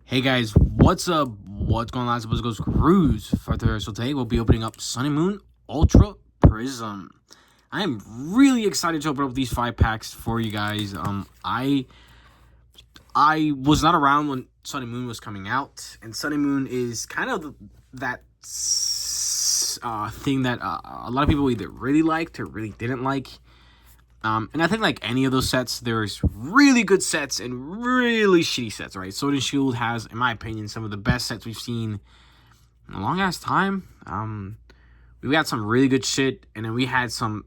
Hey guys, what's up? What's going on? Suppose goes Cruise for the so today we'll be opening up Sunny Moon Ultra Prism. I am really excited to open up these 5 packs for you guys. I was not around when Sunny Moon was coming out, and Sunny Moon is kind of that thing that a lot of people either really liked or really didn't like. And I think like any of those sets, there's really good sets and really shitty sets, right? Sword and Shield has, in my opinion, some of the best sets we've seen in a long ass time. We got some really good shit, and then we had some,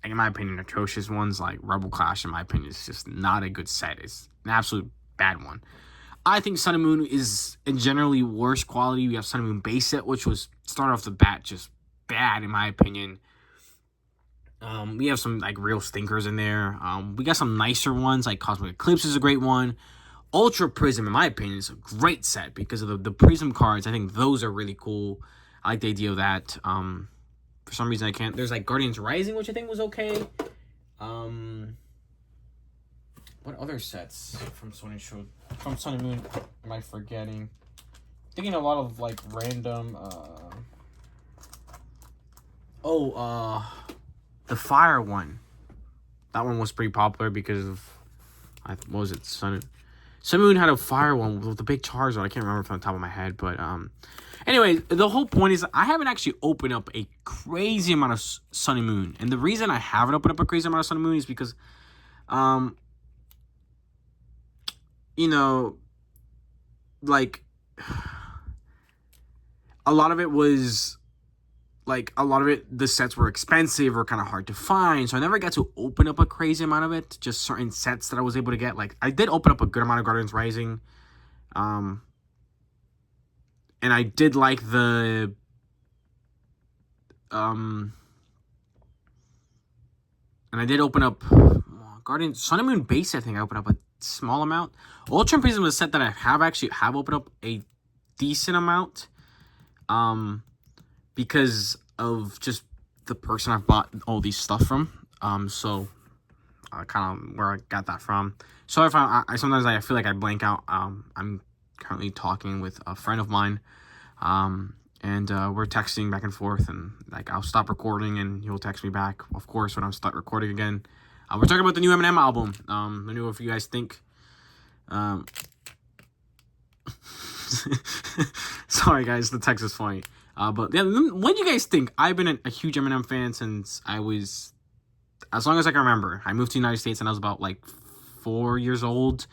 in my opinion, atrocious ones like Rebel Clash. In my opinion, is just not a good set. It's an absolute bad one. I think Sun and Moon is in generally worse quality. We have Sun and Moon base set, which was start off the bat just bad in my opinion. We have some like real stinkers in there. We got some nicer ones like Cosmic Eclipse is a great one. Ultra Prism, in my opinion, is a great set because of the Prism cards. I think those are really cool. I like the idea of that. For some reason I can't. There's like Guardians Rising, which I think was okay. What other sets from Sun and Moon am I forgetting? Thinking a lot of like random. The fire one. That one was pretty popular because of, what was it? Sun and Moon had a fire one with the big Charizard. I can't remember from the top of my head, but anyway, the whole point is I haven't actually opened up a crazy amount of Sun and Moon, and the reason I haven't opened up a crazy amount of Sun and Moon is because, you know, like a lot of it, the sets were expensive or kind of hard to find. So I never got to open up a crazy amount of it. Just certain sets that I was able to get. Like, I did open up a good amount of Guardians Rising. And I did like the... and I did open up... Guardians... Sun and Moon base, I think I opened up a small amount. Ultra Prism is a set that I have opened up a decent amount. Because of just the person I've bought all these stuff from. So kind of where I got that from. So if I sometimes I feel like I blank out. I'm currently talking with a friend of mine. And we're texting back and forth, and like I'll stop recording and he'll text me back, of course, when I start recording again. We're talking about the new Eminem album. Let me know if you guys think. Sorry guys, the text is funny. But yeah, what do you guys think? I've been a huge Eminem fan since I was, as long as I can remember. I moved to the United States and I was about like 4 years old.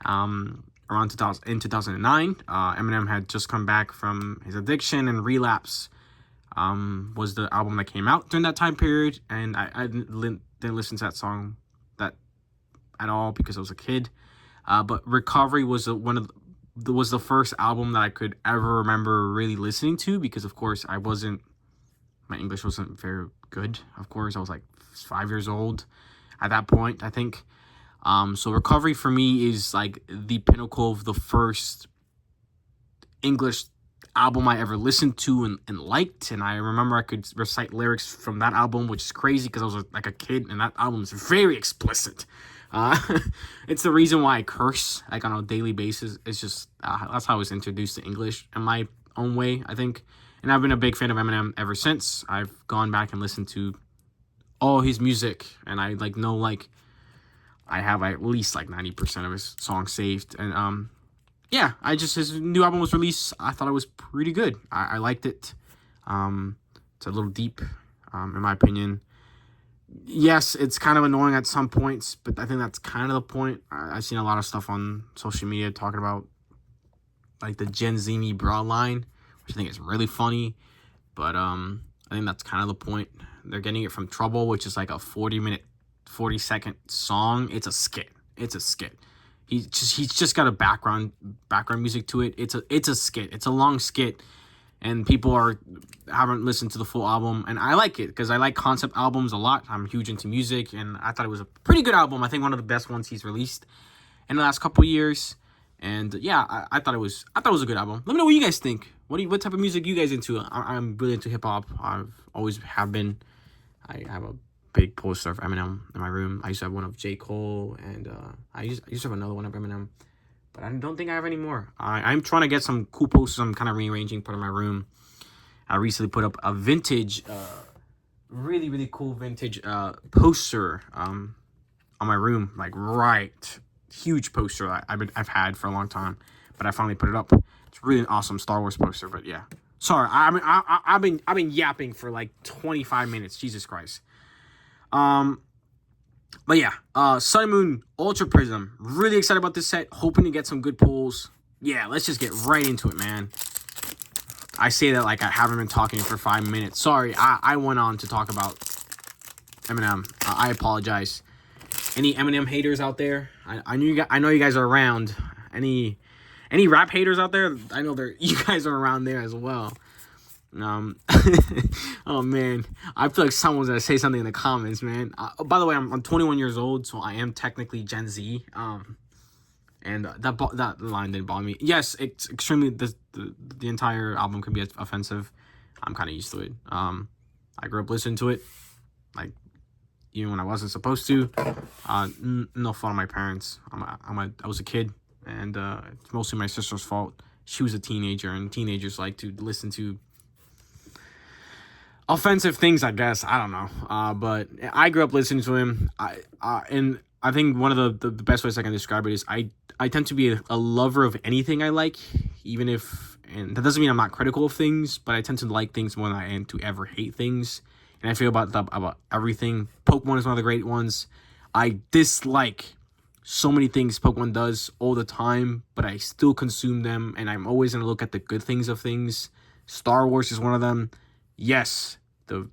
Around 2009. Eminem had just come back from his addiction, and Relapse was the album that came out during that time period. And I didn't listen to that song at all because I was a kid. But Recovery was was the first album that I could ever remember really listening to, because of course my English wasn't very good. Of course, I was like 5 years old at that point, I think. So Recovery for me is like the pinnacle of the first English album I ever listened to and liked. And I remember I could recite lyrics from that album, which is crazy because I was like a kid, and that album is very explicit. It's the reason why I curse like on a daily basis. It's just that's how I was introduced to English in my own way, I think. And I've been a big fan of Eminem ever since. I've gone back and listened to all his music, and I I have at least like 90% of his songs saved. And yeah, his new album was released. I thought it was pretty good. I liked it. It's a little deep, in my opinion. Yes, it's kind of annoying at some points, but I think that's kind of the point. I've seen a lot of stuff on social media talking about like the Gen Z Me bra line, which I think is really funny. But I think that's kind of the point. They're getting it from Trouble, which is like a 40-second song. It's a skit. He's just got a background music to it. It's a skit. It's a long skit. And people haven't listened to the full album, and I like it because I like concept albums a lot. I'm huge into music, and I thought it was a pretty good album. I think one of the best ones he's released in the last couple of years. And yeah, I thought it was a good album. Let me know what you guys think. What type of music you guys into? I'm really into hip hop. I've always have been. I have a big poster of Eminem in my room. I used to have one of J. Cole, and I used to have another one of Eminem. But I don't think I have any more. I'm trying to get some cool posters. I'm kind of rearranging, put in my room. I recently put up a vintage, really, really cool vintage poster on my room. Like, right. Huge poster I've had for a long time. But I finally put it up. It's really an awesome Star Wars poster, but yeah. Sorry, I've been yapping for like 25 minutes. Jesus Christ. But yeah, Sun and Moon Ultra Prism. Really excited about this set. Hoping to get some good pulls. Yeah, let's just get right into it, man. I say that like I haven't been talking for 5 minutes. Sorry, I went on to talk about Eminem. I apologize. Any Eminem haters out there? I know you guys are around. Any rap haters out there? I know you guys are around there as well. Oh man, I feel like someone's gonna say something in the comments, man. By the way, I'm 21 years old, so I am technically Gen Z. And that line didn't bother me. Yes, it's extremely the entire album can be offensive. I'm kind of used to it. I grew up listening to it, like even when I wasn't supposed to. No fault of my parents. I was a kid, and it's mostly my sister's fault. She was a teenager, and teenagers like to listen to offensive things, I guess. I don't know. But I grew up listening to him. And I think one of the best ways I can describe it is I tend to be a lover of anything I like, even if, and that doesn't mean I'm not critical of things, but I tend to like things more than I am to ever hate things. And I feel about everything. Pokemon is one of the great ones. I dislike so many things Pokemon does all the time, but I still consume them, and I'm always going to look at the good things of things. Star Wars is one of them. Yes, the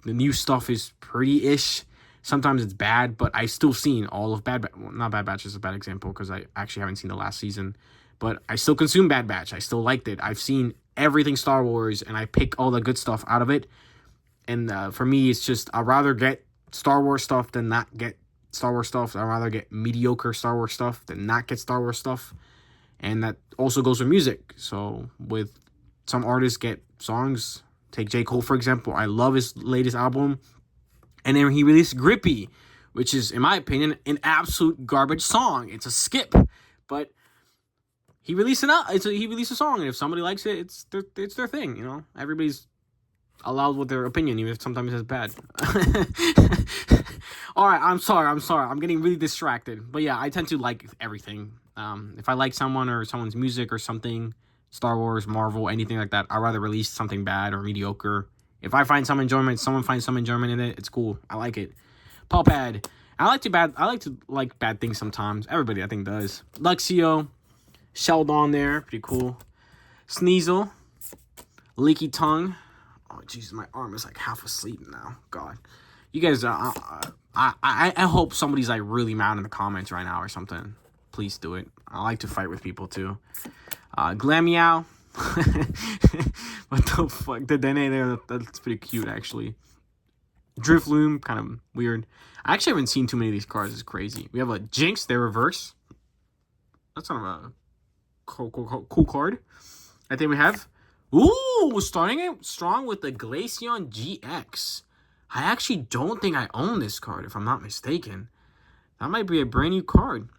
new stuff is pretty-ish. Sometimes it's bad, but I've still seen all of not Bad Batch is a bad example because I actually haven't seen the last season. But I still consume Bad Batch. I still liked it. I've seen everything Star Wars, and I pick all the good stuff out of it. And for me, it's just I'd rather get Star Wars stuff than not get Star Wars stuff. I'd rather get mediocre Star Wars stuff than not get Star Wars stuff. And that also goes with music. So with some artists get songs. Take J. Cole, for example. I love his latest album. And then he released Grippy, which is, in my opinion, an absolute garbage song. It's a skip. But he released a song. And if somebody likes it, it's their thing, you know? Everybody's allowed with their opinion, even if sometimes it's bad. All right, I'm sorry. I'm getting really distracted. But yeah, I tend to like everything. If I like someone or someone's music or something, Star Wars, Marvel, anything like that, I'd rather release something bad or mediocre. If I find some enjoyment, someone finds some enjoyment in it, it's cool. I like it. Paw Pad. I like to like bad things sometimes. Everybody, I think, does. Luxio. Sheldon there. Pretty cool. Sneasel. Leaky Tongue. Oh, Jesus, my arm is like half asleep now. God. You guys, I hope somebody's like really mad in the comments right now or something. Please do it. I like to fight with people too. Glameow. What the fuck? The Dene there, that's pretty cute actually. Drifloom, kind of weird. I actually haven't seen too many of these cards. It's crazy. We have a Jinx, they're reverse. That's kind of a cool card. I think we have. Ooh, starting it strong with the Glaceon GX. I actually don't think I own this card, if I'm not mistaken. That might be a brand new card.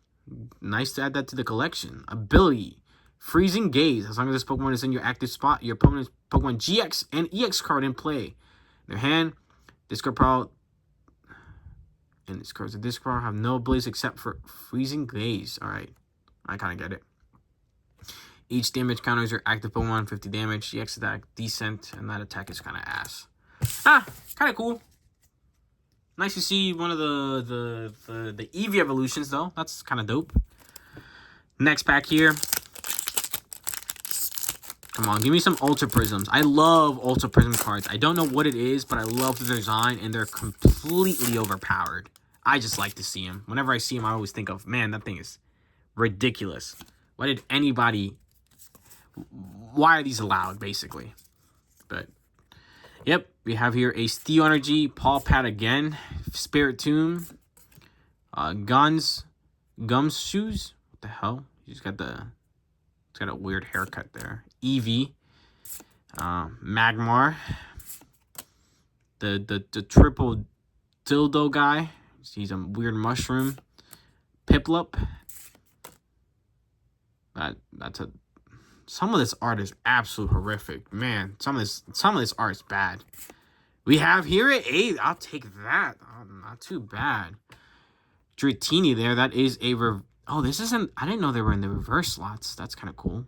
Nice to add that to the collection. Ability. Freezing Gaze. As long as this Pokemon is in your active spot, your opponent's Pokemon GX and EX card in play. In their hand, discard pile and this card's a discard have no abilities except for Freezing Gaze. Alright. I kind of get it. Each damage counters your active Pokemon 50 damage. GX attack decent, and that attack is kind of ass. Kind of cool. Nice to see one of the Eevee evolutions though. That's kind of dope. Next pack here. Come on, give me some Ultra Prisms. I love Ultra Prism cards. I don't know what it is, but I love the design, and they're completely overpowered. I just like to see them. Whenever I see them, I always think of, man, that thing is ridiculous. Why did anybody... Why are these allowed, basically? But, yep, we have here a Steel Energy, Paw Pad again, Spirit Tomb, Gums Shoes. What the hell? He's got it's got a weird haircut there. Eevee, Magmar, the triple dildo guy. He's a weird mushroom. Piplup. That's a... Some of this art is absolute horrific. Man, some of this art is bad. We have here at 8. I'll take that. Oh, not too bad. Dratini there. That is a... Oh, this isn't... I didn't know they were in the reverse slots. That's kind of cool.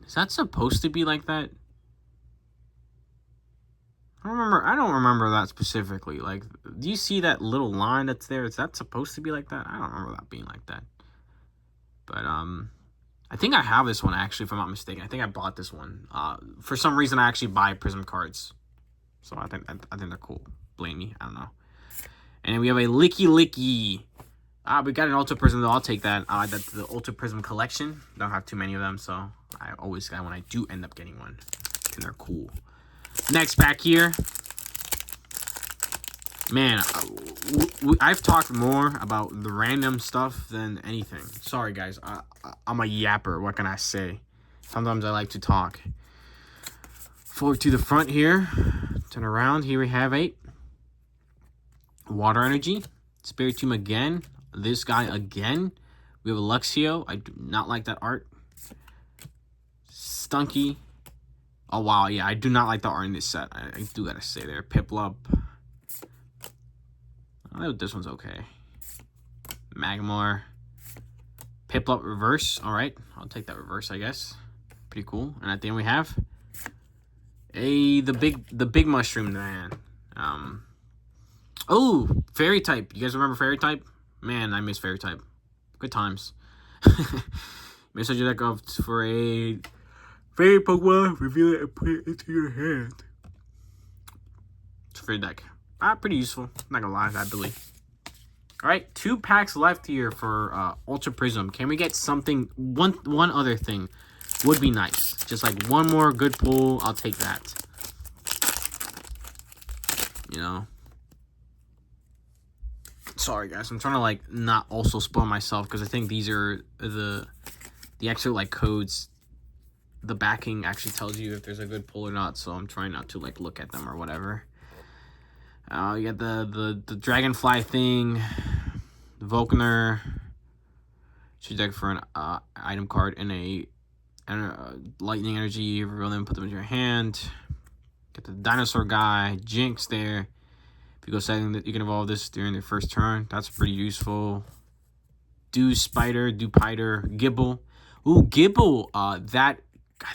Is that supposed to be like that? I don't remember that specifically. Like, do you see that little line that's there? Is that supposed to be like that? I don't remember that being like that. But, I think I have this one, actually, if I'm not mistaken. I think I bought this one. For some reason, I actually buy Prism cards. So I think they're cool. Blame me. I don't know. And we have a Licky Licky. We got an Ultra Prism, though. I'll take that. That's the Ultra Prism collection. Don't have too many of them, so I always get when I do end up getting one. And they're cool. Next back here. Man, I've talked more about the random stuff than anything. Sorry, guys. I'm a yapper. What can I say? Sometimes I like to talk. Forward to the front here. Turn around. Here we have 8. Water Energy. Spiritomb again. This guy again. We have a Luxio. I do not like that art. Stunky. Oh, wow. Yeah, I do not like the art in this set. I do gotta say there. Piplup. Oh, this one's okay. Magmar. Piplup reverse. Alright. I'll take that reverse, I guess. Pretty cool. And at the end we have the big mushroom man. Oh, Fairy type. You guys remember Fairy type? Man, I miss Fairy type. Good times. May set your deck up for a Fairy Pokemon, reveal it and put it into your hand. It's a free deck. Pretty useful. Not gonna lie, I believe. Alright, 2 packs left here for Ultra Prism. Can we get something, one other thing would be nice. Just like one more good pull, I'll take that. You know? Sorry guys, I'm trying to like not also spoil myself because I think these are the actual like codes. The backing actually tells you if there's a good pull or not, so I'm trying not to like look at them or whatever. You got the Dragonfly thing, the Volkner. Choose deck for an item card and a Lightning Energy. Reveal them, put them in your hand. Get the Dinosaur guy, Jinx there. If you go setting that, you can evolve this during the first turn. That's pretty useful. Dewpiter, Gibble. Ooh, Gibble. I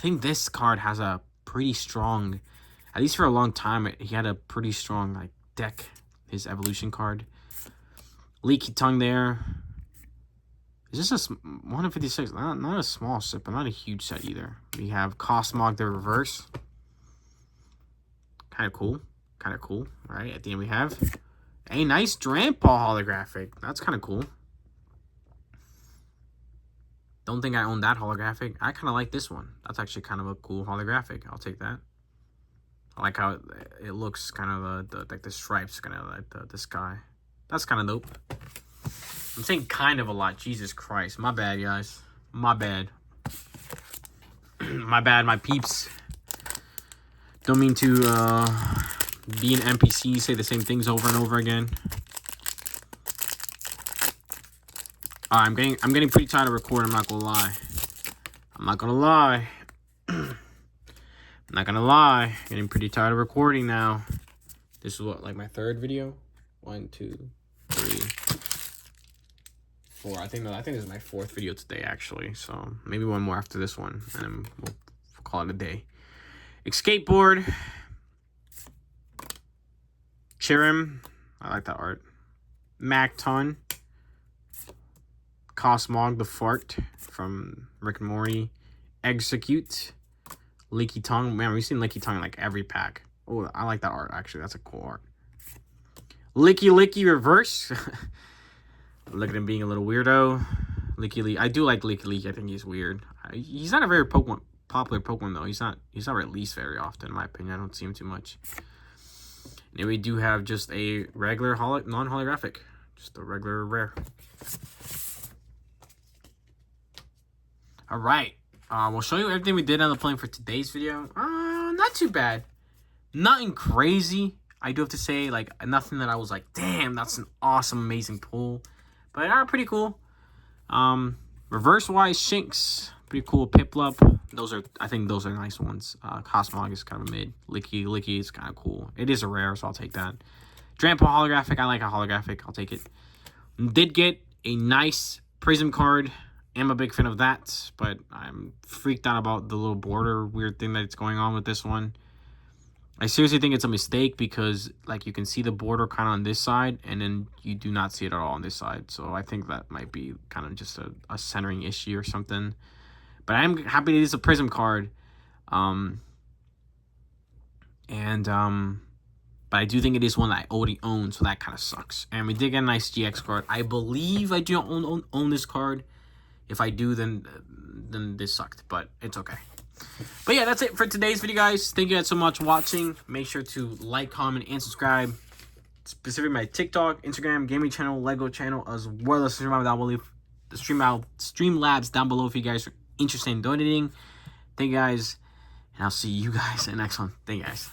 think this card has a pretty strong, at least for a long time, he had a pretty strong like deck. His evolution card. Leaky Tongue there. Is this a 156? Not a small set, but not a huge set either. We have Cosmog the reverse. Kind of cool. All right, at the end we have a nice Drampa holographic. That's kind of cool. Don't think I own that holographic. I kind of like this one. That's actually kind of a cool holographic. I'll take that. I like how it looks, kind of like the stripes, kind of like the sky. That's kind of dope. I'm saying kind of a lot. Jesus Christ. My bad, guys. My bad. My bad, my peeps. Don't mean to be an NPC, say the same things over and over again. I'm getting pretty tired of recording, I'm not gonna lie. Getting pretty tired of recording now. This is what, like my 3rd video? 1, 2, 3, 4. I think this is my 4th video today, actually. So maybe one more after this one, and then we'll call it a day. Skateboard. Chirim. I like that art. Macton. Cosmog the Fart from Rick and Morty. Execute. Leaky Tongue. Man, we've seen Leaky Tongue in like every pack. Oh, I like that art, actually. That's a cool art. Licky reverse. Look at him being a little weirdo. I do like Licky. I think he's weird. He's not a very popular Pokemon, though. He's not released very often, in my opinion. I don't see him too much. And we do have just a regular non-holographic. Just a regular rare. Alright. We'll show you everything we did on the plane for today's video. Not too bad. Nothing crazy. I do have to say, like, nothing that I was like, damn, that's an awesome, amazing pull. But pretty cool. Reverse-wise, Shinx, pretty cool. Piplup, I think those are nice ones. Cosmog is kind of a mid. Licky is kind of cool. It is a rare, so I'll take that. Drampa holographic, I like a holographic. I'll take it. Did get a nice Prism card. Am a big fan of that, but I'm freaked out about the little border weird thing that's going on with this one. I seriously think it's a mistake because, like, you can see the border kind of on this side, and then you do not see it at all on this side. So I think that might be kind of just a centering issue or something. But I'm happy it is a Prism card. But I do think it is one that I already own, so that kind of sucks. And we did get a nice GX card. I believe I do own this card. If I do, then this sucked, but it's okay. But yeah, that's it for today's video, guys. Thank you guys so much for watching. Make sure to like, comment, and subscribe. Specifically my TikTok, Instagram, gaming channel, Lego channel, as well as the Streamlabs down below if you guys are interested in donating. Thank you guys, and I'll see you guys in the next one. Thank you guys.